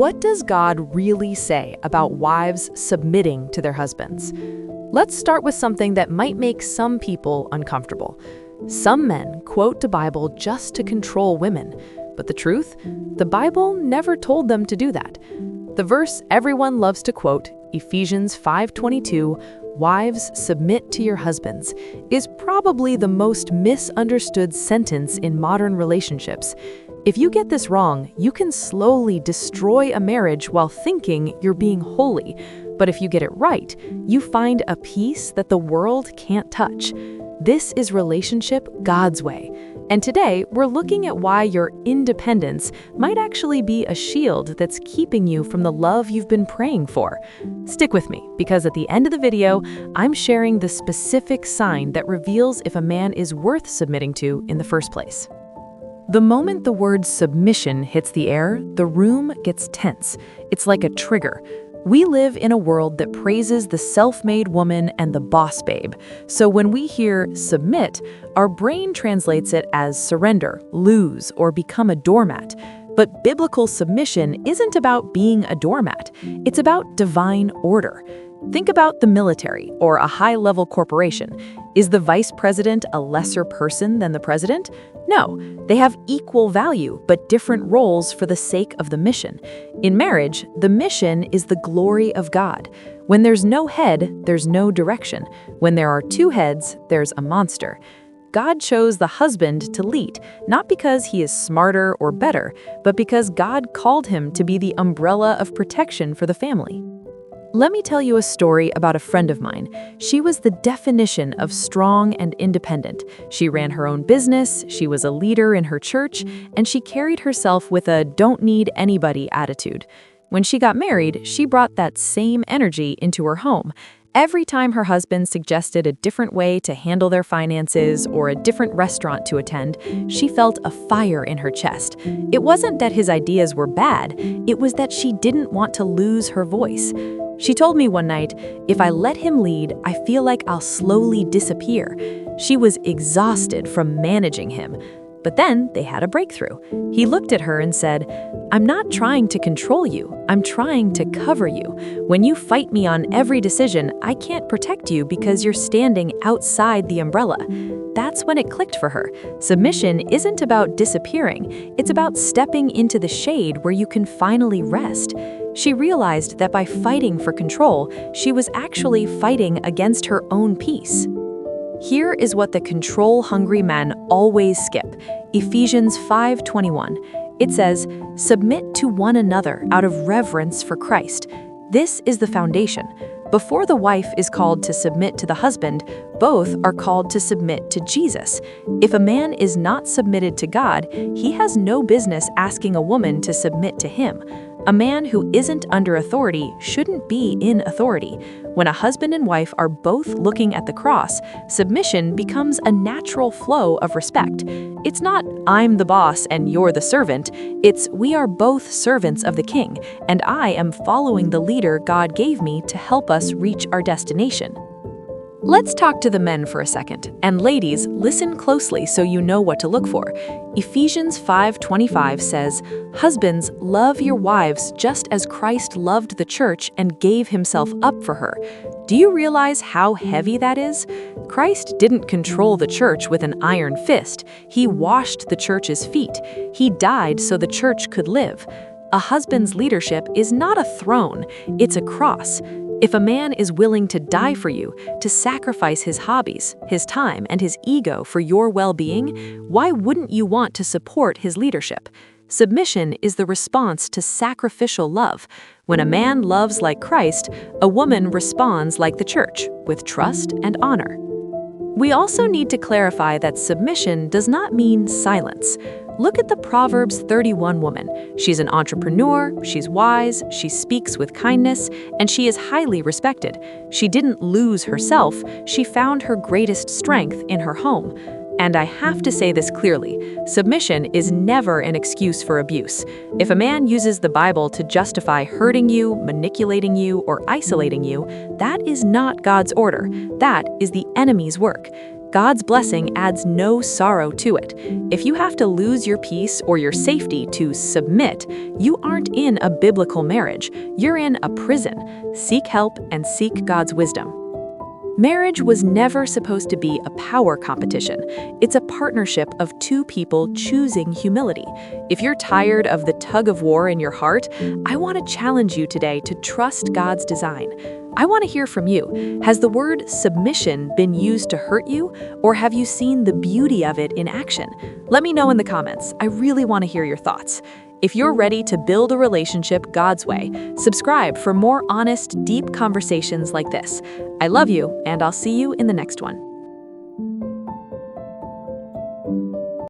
what does God really say about wives submitting to their husbands? Let's start with something that might make some people uncomfortable. Some men quote the Bible just to control women, but the truth? The Bible never told them to do that. The verse everyone loves to quote, Ephesians 5:22, "Wives, submit to your husbands," is probably the most misunderstood sentence in modern relationships. If you get this wrong, you can slowly destroy a marriage while thinking you're being holy. But if you get it right, you find a peace that the world can't touch. This is relationship God's way. And today, we're looking at why your independence might actually be a shield that's keeping you from the love you've been praying for. Stick with me, because at the end of the video, I'm sharing the specific sign that reveals if a man is worth submitting to in the first place. The moment the word submission hits the air, the room gets tense. It's like a trigger. We live in a world that praises the self-made woman and the boss babe. So when we hear submit, our brain translates it as surrender, lose, or become a doormat. But biblical submission isn't about being a doormat. It's about divine order. Think about the military or a high-level corporation. Is the vice president a lesser person than the president? No, they have equal value but different roles for the sake of the mission. In marriage, the mission is the glory of God. When there's no head, there's no direction. When there are two heads, there's a monster. God chose the husband to lead, not because he is smarter or better, but because God called him to be the umbrella of protection for the family. Let me tell you a story about a friend of mine. She was the definition of strong and independent. She ran her own business, she was a leader in her church, and she carried herself with a don't need anybody attitude. When she got married, she brought that same energy into her home. Every time her husband suggested a different way to handle their finances or a different restaurant to attend, she felt a fire in her chest. It wasn't that his ideas were bad, it was that she didn't want to lose her voice. She told me one night, "If I let him lead, I feel like I'll slowly disappear." She was exhausted from managing him. But then they had a breakthrough. He looked at her and said, "I'm not trying to control you. I'm trying to cover you. When you fight me on every decision, I can't protect you because you're standing outside the umbrella." That's when it clicked for her. Submission isn't about disappearing. It's about stepping into the shade where you can finally rest. She realized that by fighting for control, she was actually fighting against her own peace. Here is what the control-hungry men always skip. Ephesians 5:21. It says, "Submit to one another out of reverence for Christ." This is the foundation. Before the wife is called to submit to the husband, both are called to submit to Jesus. If a man is not submitted to God, he has no business asking a woman to submit to him. A man who isn't under authority shouldn't be in authority. When a husband and wife are both looking at the cross, submission becomes a natural flow of respect. It's not, "I'm the boss and you're the servant." It's, "We are both servants of the King, and I am following the leader God gave me to help us reach our destination." Let's talk to the men for a second. And ladies, listen closely so you know what to look for. Ephesians 5:25 says, "Husbands, love your wives just as Christ loved the church and gave himself up for her." Do you realize how heavy that is? Christ didn't control the church with an iron fist. He washed the church's feet. He died so the church could live. A husband's leadership is not a throne, it's a cross. If a man is willing to die for you, to sacrifice his hobbies, his time, and his ego for your well-being, why wouldn't you want to support his leadership? Submission is the response to sacrificial love. When a man loves like Christ, a woman responds like the church, with trust and honor. We also need to clarify that submission does not mean silence. Look at the Proverbs 31 woman. She's an entrepreneur, she's wise, she speaks with kindness, and she is highly respected. She didn't lose herself, she found her greatest strength in her home. And I have to say this clearly, submission is never an excuse for abuse. If a man uses the Bible to justify hurting you, manipulating you, or isolating you, that is not God's order. That is the enemy's work. God's blessing adds no sorrow to it. If you have to lose your peace or your safety to submit, you aren't in a biblical marriage. You're in a prison. Seek help and seek God's wisdom. Marriage was never supposed to be a power competition. It's a partnership of two people choosing humility. If you're tired of the tug of war in your heart, I want to challenge you today to trust God's design. I want to hear from you. Has the word submission been used to hurt you, or have you seen the beauty of it in action? Let me know in the comments. I really want to hear your thoughts. If you're ready to build a relationship God's way, subscribe for more honest, deep conversations like this. I love you, and I'll see you in the next one.